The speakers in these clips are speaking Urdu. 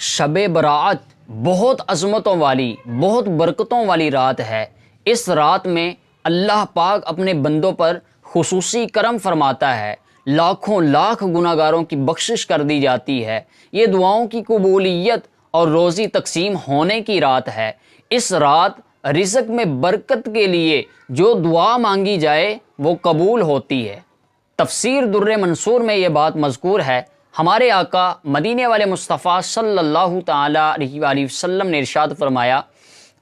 شب برات بہت عظمتوں والی، بہت برکتوں والی رات ہے۔ اس رات میں اللہ پاک اپنے بندوں پر خصوصی کرم فرماتا ہے، لاکھوں لاکھ گناہگاروں کی بخشش کر دی جاتی ہے۔ یہ دعاؤں کی قبولیت اور روزی تقسیم ہونے کی رات ہے۔ اس رات رزق میں برکت کے لیے جو دعا مانگی جائے وہ قبول ہوتی ہے۔ تفسیر در منصور میں یہ بات مذکور ہے۔ ہمارے آقا مدینے والے مصطفیٰ صلی اللہ تعالی علیہ وآلہ وسلم نے ارشاد فرمایا،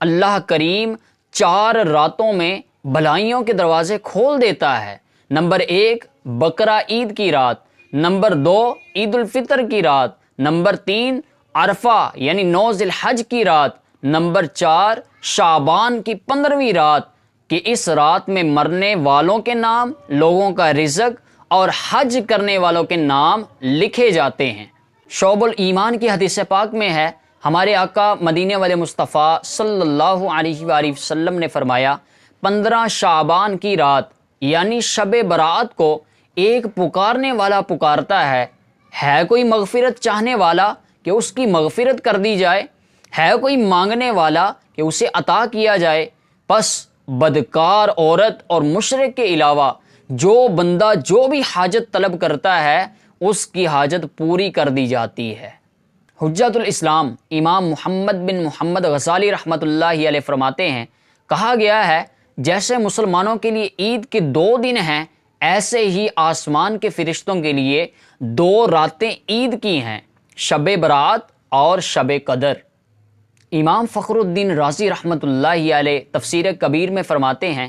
اللہ کریم 4 راتوں میں بھلائیوں کے دروازے کھول دیتا ہے۔ نمبر 1 بقرہ عید کی رات، نمبر 2 عید الفطر کی رات، نمبر 3 عرفہ یعنی 9 ذی الحج کی رات، نمبر 4 شعبان کی 15ویں رات، کہ اس رات میں مرنے والوں کے نام، لوگوں کا رزق اور حج کرنے والوں کے نام لکھے جاتے ہیں۔ شعب الایمان کی حدیث پاک میں ہے، ہمارے آقا مدینے والے مصطفیٰ صلی اللہ علیہ وآلہ وسلم نے فرمایا، 15 شعبان کی رات یعنی شب برات کو ایک پکارنے والا پکارتا ہے کوئی مغفرت چاہنے والا کہ اس کی مغفرت کر دی جائے، ہے کوئی مانگنے والا کہ اسے عطا کیا جائے۔ پس بدکار عورت اور مشرک کے علاوہ جو بندہ جو بھی حاجت طلب کرتا ہے اس کی حاجت پوری کر دی جاتی ہے۔ حجت الاسلام امام محمد بن محمد غزالی رحمۃ اللہ علیہ فرماتے ہیں، کہا گیا ہے جیسے مسلمانوں کے لیے عید کے 2 دن ہیں، ایسے ہی آسمان کے فرشتوں کے لیے 2 راتیں عید کی ہیں، شب برات اور شب قدر۔ امام فخر الدین رازی رحمۃ اللہ علیہ تفسیر کبیر میں فرماتے ہیں،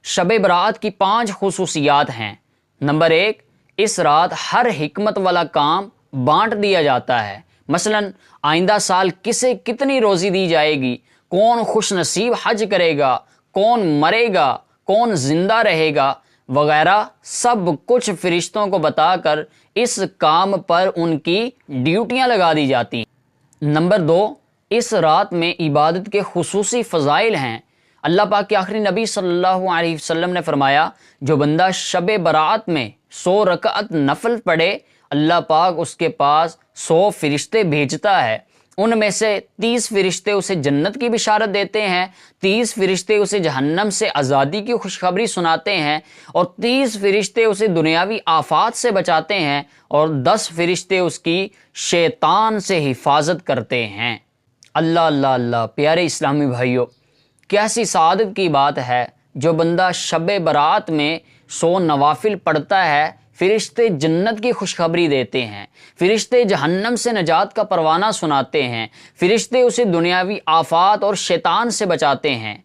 شب برات کی 5 خصوصیات ہیں۔ نمبر 1 اس رات ہر حکمت والا کام بانٹ دیا جاتا ہے، مثلا آئندہ سال کسے کتنی روزی دی جائے گی، کون خوش نصیب حج کرے گا، کون مرے گا، کون زندہ رہے گا وغیرہ، سب کچھ فرشتوں کو بتا کر اس کام پر ان کی ڈیوٹیاں لگا دی جاتی ہیں۔ نمبر 2 اس رات میں عبادت کے خصوصی فضائل ہیں۔ اللہ پاک کے آخری نبی صلی اللہ علیہ وسلم نے فرمایا، جو بندہ شب برات میں 100 رکعت نفل پڑھے، اللہ پاک اس کے پاس 100 فرشتے بھیجتا ہے، ان میں سے 30 فرشتے اسے جنت کی بشارت دیتے ہیں، 30 فرشتے اسے جہنم سے آزادی کی خوشخبری سناتے ہیں، اور 30 فرشتے اسے دنیاوی آفات سے بچاتے ہیں، اور 10 فرشتے اس کی شیطان سے حفاظت کرتے ہیں۔ اللہ اللہ اللہ، پیارے اسلامی بھائیوں، کیسی سعادت کی بات ہے، جو بندہ شب برات میں 100 نوافل پڑھتا ہے، فرشتے جنت کی خوشخبری دیتے ہیں، فرشتے جہنم سے نجات کا پروانہ سناتے ہیں، فرشتے اسے دنیاوی آفات اور شیطان سے بچاتے ہیں۔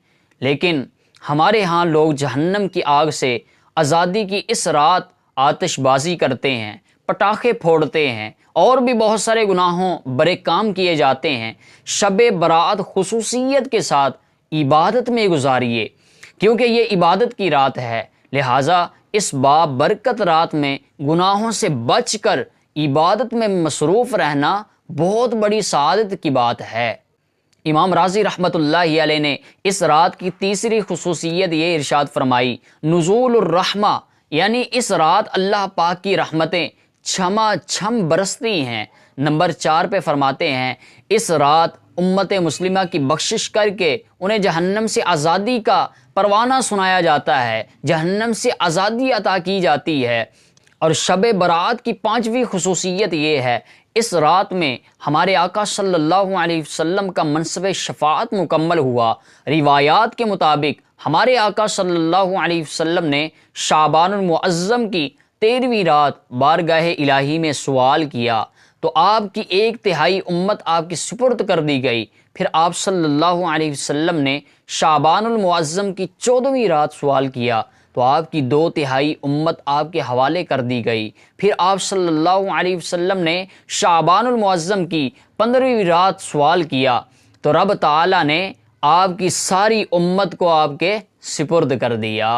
لیکن ہمارے ہاں لوگ جہنم کی آگ سے آزادی کی اس رات آتش بازی کرتے ہیں، پٹاخے پھوڑتے ہیں، اور بھی بہت سارے گناہوں برے کام کیے جاتے ہیں۔ شب برات خصوصیت کے ساتھ عبادت میں گزاریے، کیونکہ یہ عبادت کی رات ہے، لہٰذا اس بابرکت رات میں گناہوں سے بچ کر عبادت میں مصروف رہنا بہت بڑی سعادت کی بات ہے۔ امام رازی رحمۃ اللہ علیہ نے اس رات کی تیسری خصوصیت یہ ارشاد فرمائی، نزول الرحمہ، یعنی اس رات اللہ پاک کی رحمتیں چھما چھم برستی ہیں۔ نمبر 4 پہ فرماتے ہیں، اس رات امت مسلمہ کی بخشش کر کے انہیں جہنم سے آزادی کا پروانہ سنایا جاتا ہے، جہنم سے آزادی عطا کی جاتی ہے۔ اور شب برات کی 5ویں خصوصیت یہ ہے، اس رات میں ہمارے آقا صلی اللہ علیہ وسلم کا منصب شفاعت مکمل ہوا۔ روایات کے مطابق ہمارے آقا صلی اللہ علیہ وسلم نے شعبان المعظم کی 13ویں رات بارگاہ الہی میں سوال کیا تو آپ کی 1/3 امت آپ کی سپرد کر دی گئی۔ پھر آپ صلی اللہ علیہ وسلم نے شعبان المعظم کی 14ویں رات سوال کیا تو آپ کی 2/3 امت آپ کے حوالے کر دی گئی۔ پھر آپ صلی اللہ علیہ وسلم نے شعبان المعظم کی 15ویں رات سوال کیا تو رب تعالیٰ نے آپ کی ساری امت کو آپ کے سپرد کر دیا۔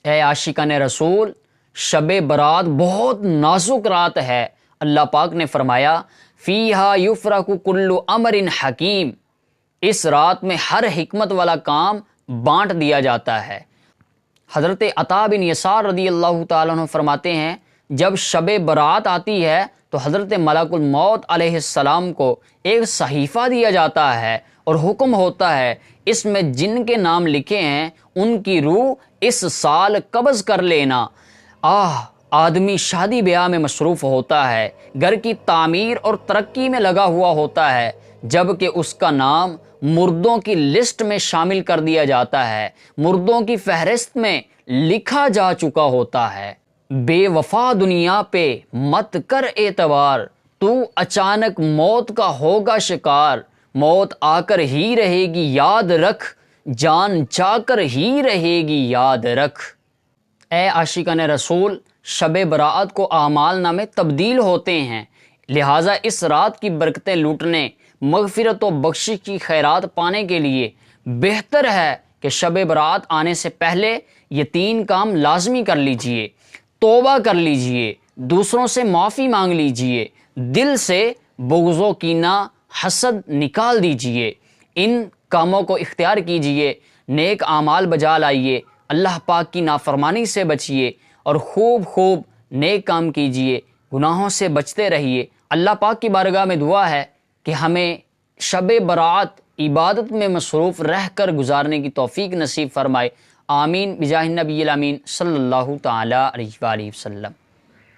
اے عاشقان رسول، شب برات بہت نازک رات ہے۔ اللہ پاک نے فرمایا، فیہا یفرق کل امر حکیم، اس رات میں ہر حکمت والا کام بانٹ دیا جاتا ہے۔ حضرت عطا بن یسار رضی اللہ تعالیٰ عنہ فرماتے ہیں، جب شب برات آتی ہے تو حضرت ملک الموت علیہ السلام کو ایک صحیفہ دیا جاتا ہے اور حکم ہوتا ہے اس میں جن کے نام لکھے ہیں ان کی روح اس سال قبض کر لینا۔ آدمی شادی بیاہ میں مصروف ہوتا ہے، گھر کی تعمیر اور ترقی میں لگا ہوا ہوتا ہے، جبکہ اس کا نام مردوں کی لسٹ میں شامل کر دیا جاتا ہے، مردوں کی فہرست میں لکھا جا چکا ہوتا ہے۔ بے وفا دنیا پہ مت کر اعتبار، تو اچانک موت کا ہوگا شکار، موت آ کر ہی رہے گی یاد رکھ، جان جا کر ہی رہے گی یاد رکھ۔ اے عاشقان رسول، شب برات کو اعمال نامے تبدیل ہوتے ہیں، لہٰذا اس رات کی برکتیں لوٹنے، مغفرت و بخشش کی خیرات پانے کے لیے بہتر ہے کہ شب برات آنے سے پہلے یہ 3 کام لازمی کر لیجئے۔ توبہ کر لیجئے، دوسروں سے معافی مانگ لیجئے، دل سے بغض و کینہ حسد نکال دیجئے، ان کاموں کو اختیار کیجئے، نیک اعمال بجا لائیے، اللہ پاک کی نافرمانی سے بچیے اور خوب نیک کام کیجئے، گناہوں سے بچتے رہیے۔ اللہ پاک کی بارگاہ میں دعا ہے کہ ہمیں شب برات عبادت میں مصروف رہ کر گزارنے کی توفیق نصیب فرمائے۔ آمین بجاہ النبی الامین صلی اللہ تعالی علیہ وآلہ وسلم۔